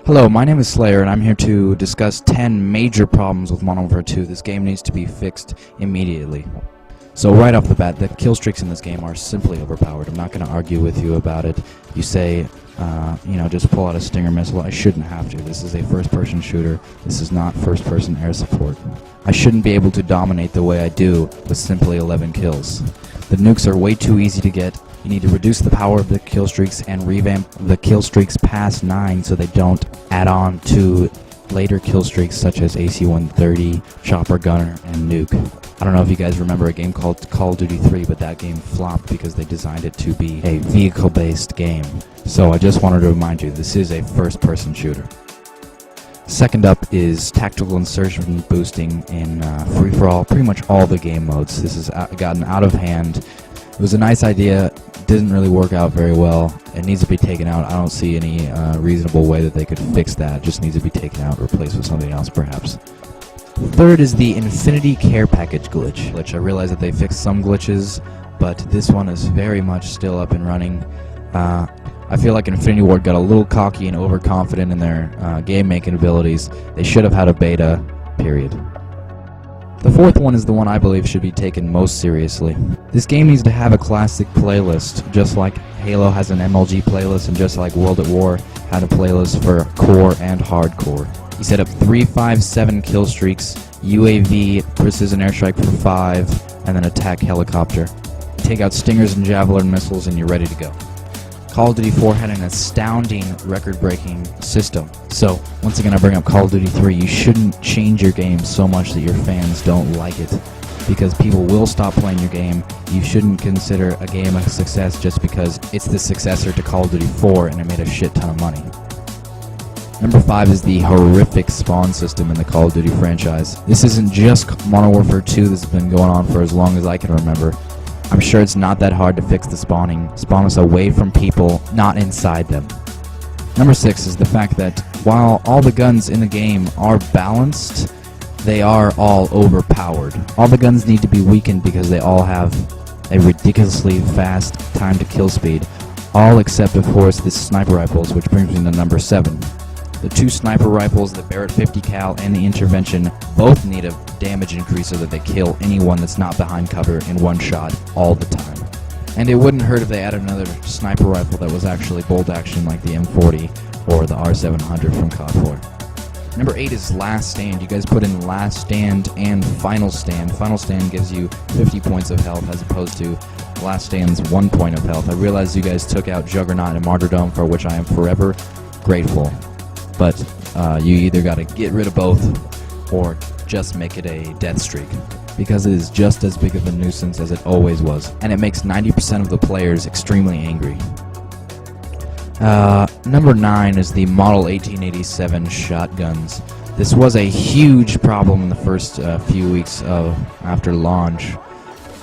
Hello, my name is Slayer, and I'm here to discuss 10 major problems with Modern Warfare 2. This game needs to be fixed immediately. So right off the bat, the kill streaks in this game are simply overpowered. I'm not going to argue with you about it. You say, just pull out a Stinger missile. I shouldn't have to. This is a first-person shooter. This is not first-person air support. I shouldn't be able to dominate the way I do with simply 11 kills. The nukes are way too easy to get. You need to reduce the power of the kill streaks and revamp the kill streaks past 9 so they don't add on to later kill streaks such as AC-130, Chopper Gunner, and Nuke. I don't know if you guys remember a game called Call of Duty 3, but that game flopped because they designed it to be a vehicle-based game. So I just wanted to remind you, this is a first-person shooter. Second up is tactical insertion boosting in free-for-all, pretty much all the game modes. This has gotten out of hand. It was a nice idea, didn't really work out very well. It needs to be taken out. I don't see any reasonable way that they could fix that. It just needs to be taken out, replaced with something else perhaps. Third is the Infinity Care Package glitch. I realize that they fixed some glitches, but this one is very much still up and running. I feel like Infinity Ward got a little cocky and overconfident in their game-making abilities. They should have had a beta, period. The fourth one is the one I believe should be taken most seriously. This game needs to have a classic playlist, just like Halo has an MLG playlist and just like World at War had a playlist for core and hardcore. You set up 3, 5, 7 kill streaks, UAV, precision airstrike for 5, and then attack helicopter. You take out Stingers and Javelin missiles and you're ready to go. Call of Duty 4 had an astounding record-breaking system. So, once again I bring up Call of Duty 3, you shouldn't change your game so much that your fans don't like it, because people will stop playing your game. You shouldn't consider a game a success just because it's the successor to Call of Duty 4 and it made a shit ton of money. Number 5 is the horrific spawn system in the Call of Duty franchise. This isn't just Modern Warfare 2, this has been going on for as long as I can remember. I'm sure it's not that hard to fix the spawning. Spawn us away from people, not inside them. Number 6 is the fact that while all the guns in the game are balanced, they are all overpowered. All the guns need to be weakened because they all have a ridiculously fast time to kill speed. All except, of course, the sniper rifles, which brings me to number 7. The 2 sniper rifles, the Barrett 50 cal and the Intervention, both need a damage increase so that they kill anyone that's not behind cover in one shot all the time. And it wouldn't hurt if they added another sniper rifle that was actually bolt action like the M40 or the R700 from COD 4. Number 8 is Last Stand. You guys put in Last Stand and Final Stand. Final Stand gives you 50 points of health as opposed to Last Stand's 1 point of health. I realize you guys took out Juggernaut and Martyrdom, for which I am forever grateful. But you either got to get rid of both or just make it a death streak, because it is just as big of a nuisance as it always was, and it makes 90% of the players extremely angry. Number 9 is the Model 1887 shotguns. This was a huge problem in the first few weeks after launch.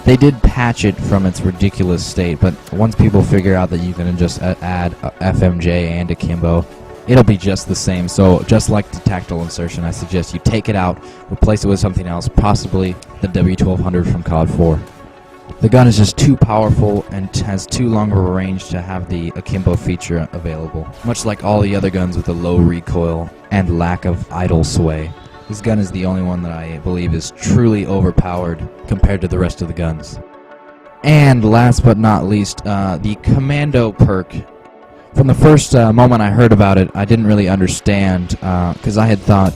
They did patch it from its ridiculous state, but once people figure out that you can just add FMJ and akimbo, it'll be just the same. So just like the tactical insertion, I suggest you take it out, replace it with something else, possibly the W1200 from COD 4. The gun is just too powerful and has too long of a range to have the akimbo feature available, much like all the other guns with a low recoil and lack of idle sway. This gun is the only one that I believe is truly overpowered compared to the rest of the guns. And last but not least, the commando perk. From the first moment I heard about it, I didn't really understand, because I had thought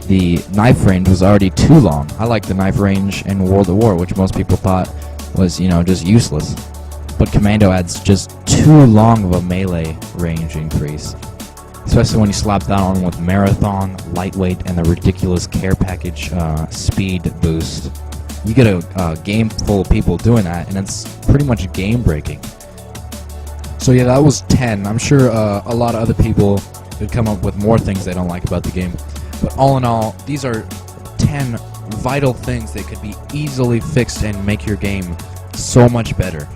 the knife range was already too long. I like the knife range in World at War, which most people thought was, just useless. But Commando adds just too long of a melee range increase, especially when you slap that on with Marathon, Lightweight, and the ridiculous Care Package speed boost. You get a game full of people doing that, and it's pretty much game-breaking. So yeah, that was 10. I'm sure a lot of other people could come up with more things they don't like about the game. But all in all, these are 10 vital things that could be easily fixed and make your game so much better.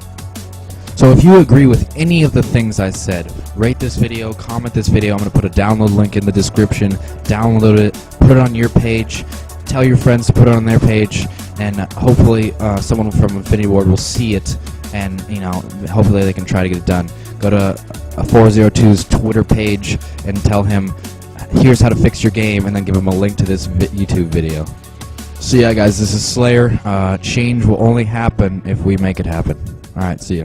So if you agree with any of the things I said, rate this video, comment this video. I'm going to put a download link in the description. Download it, put it on your page, tell your friends to put it on their page, and hopefully someone from Infinity Ward will see it, and hopefully they can try to get it done. Go to 402's Twitter page and tell him here's how to fix your game, and then give them a link to this YouTube video. So yeah, guys, this is Slayer. Change will only happen if we make it happen. Alright, see ya.